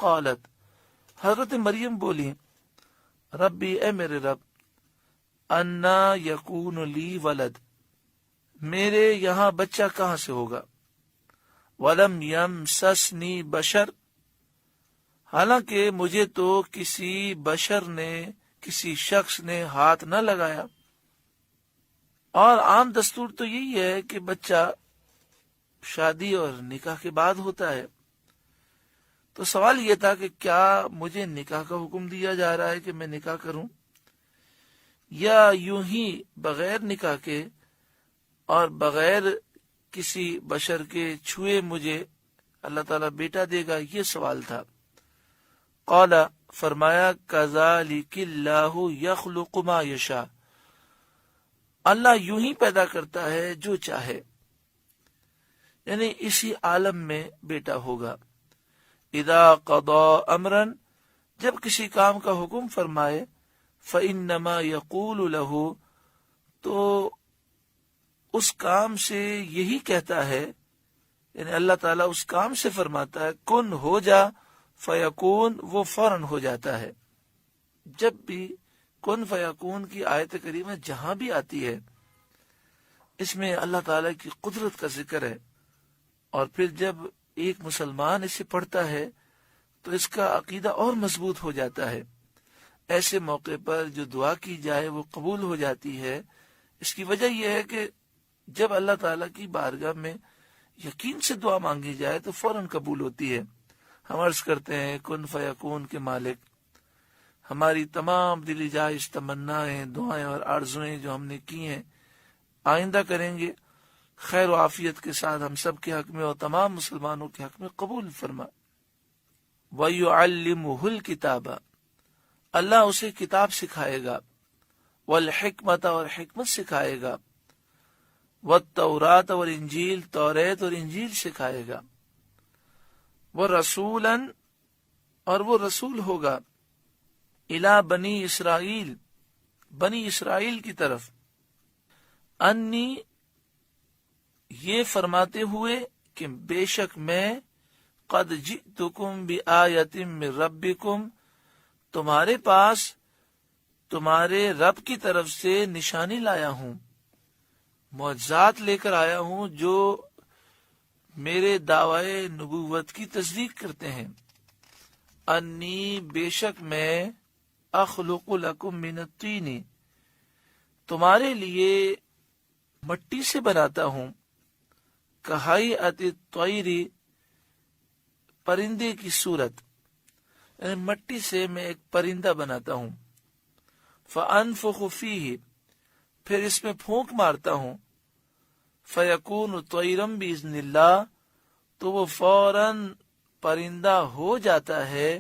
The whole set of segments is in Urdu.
قالت، حضرت مریم بولی، ربی اے میرے رب، انا یکون لی ولد، میرے یہاں بچہ کہاں سے ہوگا، ولم یمسسنی بشر، حالانکہ مجھے تو کسی بشر نے، کسی شخص نے ہاتھ نہ لگایا۔ اور عام دستور تو یہی ہے کہ بچہ شادی اور نکاح کے بعد ہوتا ہے۔ تو سوال یہ تھا کہ کیا مجھے نکاح کا حکم دیا جا رہا ہے کہ میں نکاح کروں، یا یوں ہی بغیر نکاح کے اور بغیر کسی بشر کے چھوئے مجھے اللہ تعالیٰ بیٹا دے گا، یہ سوال تھا۔ قال، فرمایا، کذالک اللہ یخلق ما یشاء، اللہ یوں ہی پیدا کرتا ہے جو چاہے، یعنی اسی عالم میں بیٹا ہوگا۔ اذا قضا امرا، جب کسی کام کا حکم فرمائے، فانما یقول له، تو اس کام سے یہی کہتا ہے، یعنی اللہ تعالیٰ اس کام سے فرماتا ہے کن ہو جا، فیکون، وہ فوراً ہو جاتا ہے۔ جب بھی کن فیکون کی آیت کریمہ جہاں بھی آتی ہے، اس میں اللہ تعالیٰ کی قدرت کا ذکر ہے، اور پھر جب ایک مسلمان اسے پڑھتا ہے تو اس کا عقیدہ اور مضبوط ہو جاتا ہے۔ ایسے موقع پر جو دعا کی جائے وہ قبول ہو جاتی ہے۔ اس کی وجہ یہ ہے کہ جب اللہ تعالیٰ کی بارگاہ میں یقین سے دعا مانگی جائے تو فوراً قبول ہوتی ہے۔ ہم عرض کرتے ہیں کن فیکون کے مالک، ہماری تمام دلی جائز تمنائیں، دعائیں اور آرزویں جو ہم نے کی ہیں آئندہ کریں گے، خیر و عافیت کے ساتھ ہم سب کے حق میں اور تمام مسلمانوں کے حق میں قبول فرما۔ وَيُعَلِّمُهُ الْكِتَابَ، اللہ اسے کتاب سکھائے گا، والحکمت، اور حکمت سکھائے گا، والتورات، اور انجیل، توریت اور انجیل سکھائے گا، وَرَسُولًا، اور وہ رسول ہوگا، اِلَى بنی اسرائیل، بنی اسرائیل کی طرف، انی، یہ فرماتے ہوئے کہ بے شک میں، قد جئتکم بآیۃ من ربکم، تمہارے پاس تمہارے رب کی طرف سے نشانی لایا ہوں، معجزات لے کر آیا ہوں جو میرے دعوی نبوت کی تصدیق کرتے ہیں۔ انی، بے شک میں، اخلق لکم من الطین، تمہارے لیے مٹی سے بناتا ہوں، کہیئۃ الطیر، پرندے کی صورت، یعنی مٹی سے میں ایک پرندہ بناتا ہوں، فانفخ فیہ، پھر اس میں پھونک مارتا ہوں، فیکون طیرا باذن اللہ، تو وہ فوراً پرندہ ہو جاتا ہے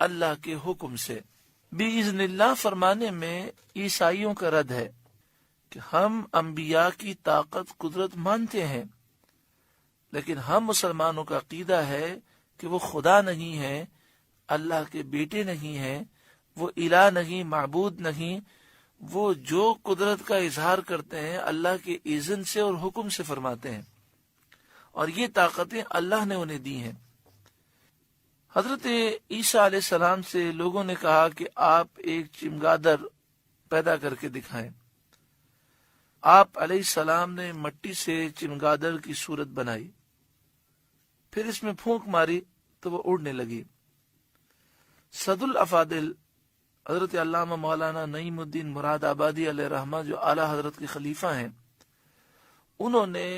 اللہ کے حکم سے۔ باذن اللہ فرمانے میں عیسائیوں کا رد ہے کہ ہم انبیاء کی طاقت قدرت مانتے ہیں، لیکن ہم مسلمانوں کا عقیدہ ہے کہ وہ خدا نہیں ہے، اللہ کے بیٹے نہیں ہیں، وہ الہ نہیں، معبود نہیں، وہ جو قدرت کا اظہار کرتے ہیں اللہ کے اذن سے اور حکم سے فرماتے ہیں، اور یہ طاقتیں اللہ نے انہیں دی ہیں۔ حضرت عیسیٰ علیہ السلام سے لوگوں نے کہا کہ آپ ایک چمگادڑ پیدا کر کے دکھائیں۔ آپ علیہ السلام نے مٹی سے چمگادڑ کی صورت بنائی، پھر اس میں پھونک ماری تو وہ اڑنے لگی۔ صد الافاضل حضرت علامہ مولانا نعیم الدین مراد آبادی علیہ رحمہ، جو اعلیٰ حضرت کے خلیفہ ہیں، انہوں نے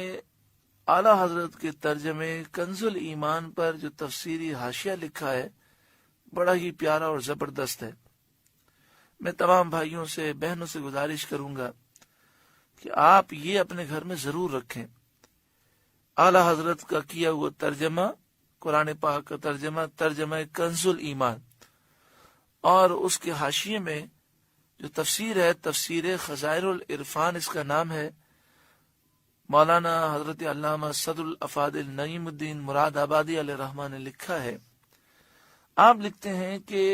اعلیٰ حضرت کے ترجمے کنز الایمان پر جو تفسیری حاشیہ لکھا ہے، بڑا ہی پیارا اور زبردست ہے۔ میں تمام بھائیوں سے، بہنوں سے گزارش کروں گا کہ آپ یہ اپنے گھر میں ضرور رکھیں۔ اعلیٰ حضرت کا کیا ہوا ترجمہ، قرآن پاک کا ترجمہ کنز الایمان، اور اس کے حاشیے میں جو تفسیر ہے، تفسیر خزائر العرفان اس کا نام ہے، مولانا حضرت علامہ صد الافاضل نعیم الدین مراد آبادی علیہ رحمہ نے لکھا ہے۔ آپ لکھتے ہیں کہ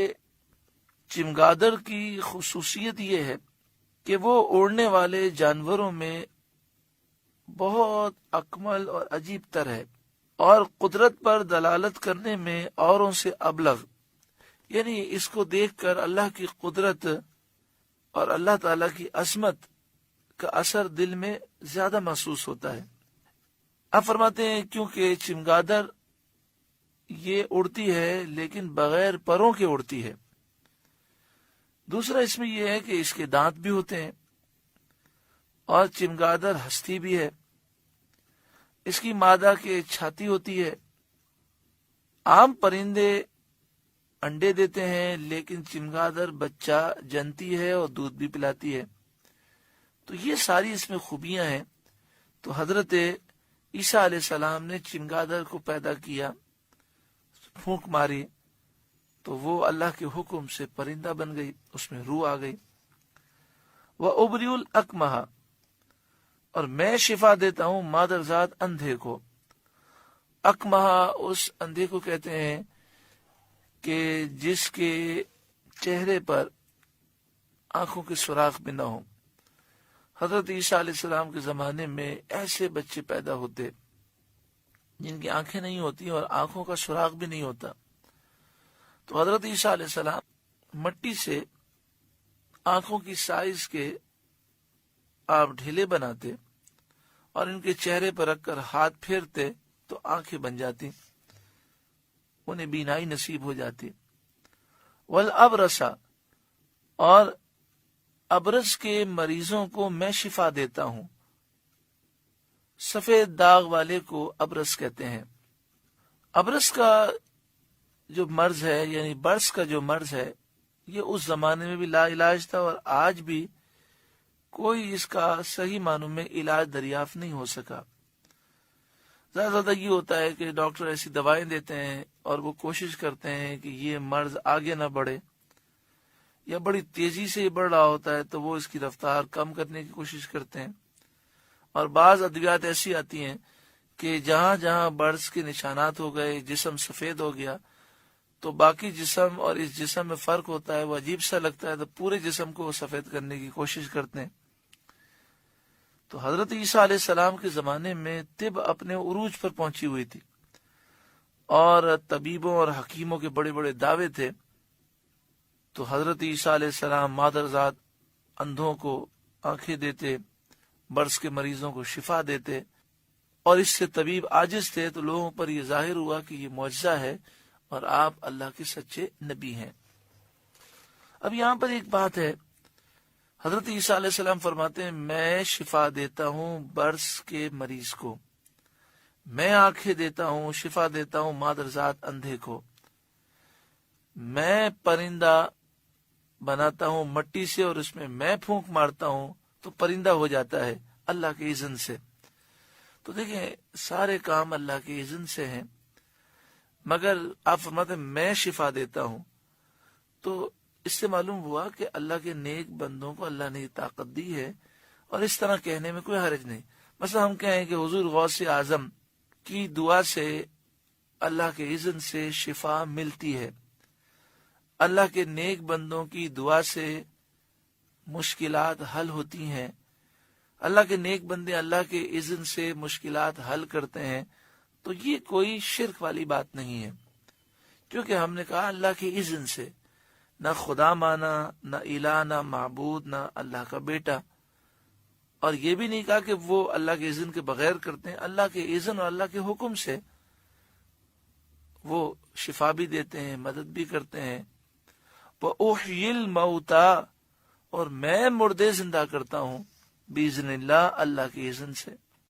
چمگادڑ کی خصوصیت یہ ہے کہ وہ اڑنے والے جانوروں میں بہت اکمل اور عجیب تر ہے، اور قدرت پر دلالت کرنے میں اوروں سے ابلغ، یعنی اس کو دیکھ کر اللہ کی قدرت اور اللہ تعالی کی عظمت کا اثر دل میں زیادہ محسوس ہوتا ہے۔ آپ فرماتے ہیں کیونکہ چمگادڑ یہ اڑتی ہے لیکن بغیر پروں کے اڑتی ہے۔ دوسرا اس میں یہ ہے کہ اس کے دانت بھی ہوتے ہیں، اور چمگادڑ ہستی بھی ہے۔ اس کی مادہ کے چھاتی ہوتی ہے۔ عام پرندے انڈے دیتے ہیں، لیکن چمگادڑ بچہ جنتی ہے اور دودھ بھی پلاتی ہے۔ تو یہ ساری اس میں خوبیاں ہیں۔ تو حضرت عیسیٰ علیہ السلام نے چمگادڑ کو پیدا کیا، پھونک ماری تو وہ اللہ کے حکم سے پرندہ بن گئی، اس میں روح آ گئی۔ وَأُبْرِئُ الْأَكْمَحَ، اور میں شفا دیتا ہوں مادرزاد اندھے کو۔ اکمہا اس اندھے کو کہتے ہیں کہ جس کے چہرے پر آنکھوں کے سوراخ بھی نہ ہو۔ حضرت عیسیٰ علیہ السلام کے زمانے میں ایسے بچے پیدا ہوتے جن کی آنکھیں نہیں ہوتی اور آنکھوں کا سوراخ بھی نہیں ہوتا۔ تو حضرت عیسیٰ علیہ السلام مٹی سے آنکھوں کی سائز کے آپ ڈھیلے بناتے اور ان کے چہرے پر رکھ کر ہاتھ پھیرتے تو آنکھیں بن جاتی، انہیں بینائی نصیب ہو جاتی۔ والابرص، اور ابرص کے مریضوں کو میں شفا دیتا ہوں۔ سفید داغ والے کو ابرص کہتے ہیں۔ ابرص کا جو مرض ہے، یعنی برس کا جو مرض ہے، یہ اس زمانے میں بھی لا علاج تھا، اور آج بھی کوئی اس کا صحیح معنوں میں علاج دریافت نہیں ہو سکا۔ زیادہ یہ ہوتا ہے کہ ڈاکٹر ایسی دوائیں دیتے ہیں اور وہ کوشش کرتے ہیں کہ یہ مرض آگے نہ بڑھے، یا بڑی تیزی سے یہ بڑھ رہا ہوتا ہے تو وہ اس کی رفتار کم کرنے کی کوشش کرتے ہیں۔ اور بعض ادویات ایسی آتی ہیں کہ جہاں جہاں برس کے نشانات ہو گئے، جسم سفید ہو گیا، تو باقی جسم اور اس جسم میں فرق ہوتا ہے، وہ عجیب سا لگتا ہے، تو پورے جسم کو وہ سفید کرنے کی کوشش کرتے ہیں۔ تو حضرت عیسیٰ علیہ السلام کے زمانے میں طب اپنے عروج پر پہنچی ہوئی تھی، اور طبیبوں اور حکیموں کے بڑے بڑے دعوے تھے۔ تو حضرت عیسیٰ علیہ السلام مادرزاد اندھوں کو آنکھیں دیتے، برس کے مریضوں کو شفا دیتے، اور اس سے طبیب عاجز تھے، تو لوگوں پر یہ ظاہر ہوا کہ یہ معجزہ ہے اور آپ اللہ کے سچے نبی ہیں۔ اب یہاں پر ایک بات ہے، حضرت عیسیٰ علیہ السلام فرماتے ہیں میں شفا دیتا ہوں برس کے مریض کو، میں آنکھیں دیتا ہوں، شفا دیتا ہوں مادرزاد اندھے کو، میں پرندہ بناتا ہوں مٹی سے اور اس میں میں پھونک مارتا ہوں تو پرندہ ہو جاتا ہے اللہ کے اذن سے۔ تو دیکھیں سارے کام اللہ کے اذن سے ہیں، مگر آپ فرماتے ہیں میں شفا دیتا ہوں، تو اس سے معلوم ہوا کہ اللہ کے نیک بندوں کو اللہ نے یہ طاقت دی ہے، اور اس طرح کہنے میں کوئی حرج نہیں۔ مثلا ہم کہیں کہ حضور غوث اعظم کی دعا سے اللہ کے اذن سے شفا ملتی ہے، اللہ کے نیک بندوں کی دعا سے مشکلات حل ہوتی ہیں، اللہ کے نیک بندے اللہ کے اذن سے مشکلات حل کرتے ہیں، تو یہ کوئی شرک والی بات نہیں ہے، کیونکہ ہم نے کہا اللہ کے اذن سے، نہ خدا مانا، نہ الہ، نہ معبود، نہ اللہ کا بیٹا، اور یہ بھی نہیں کہا کہ وہ اللہ کے اذن کے بغیر کرتے ہیں، اللہ کے اذن اور اللہ کے حکم سے وہ شفا بھی دیتے ہیں، مدد بھی کرتے ہیں۔ وَأُحْيِي الْمَوْتَى، اور میں مردے زندہ کرتا ہوں، بِإِذْنِ اللہ، اللہ کے اذن سے۔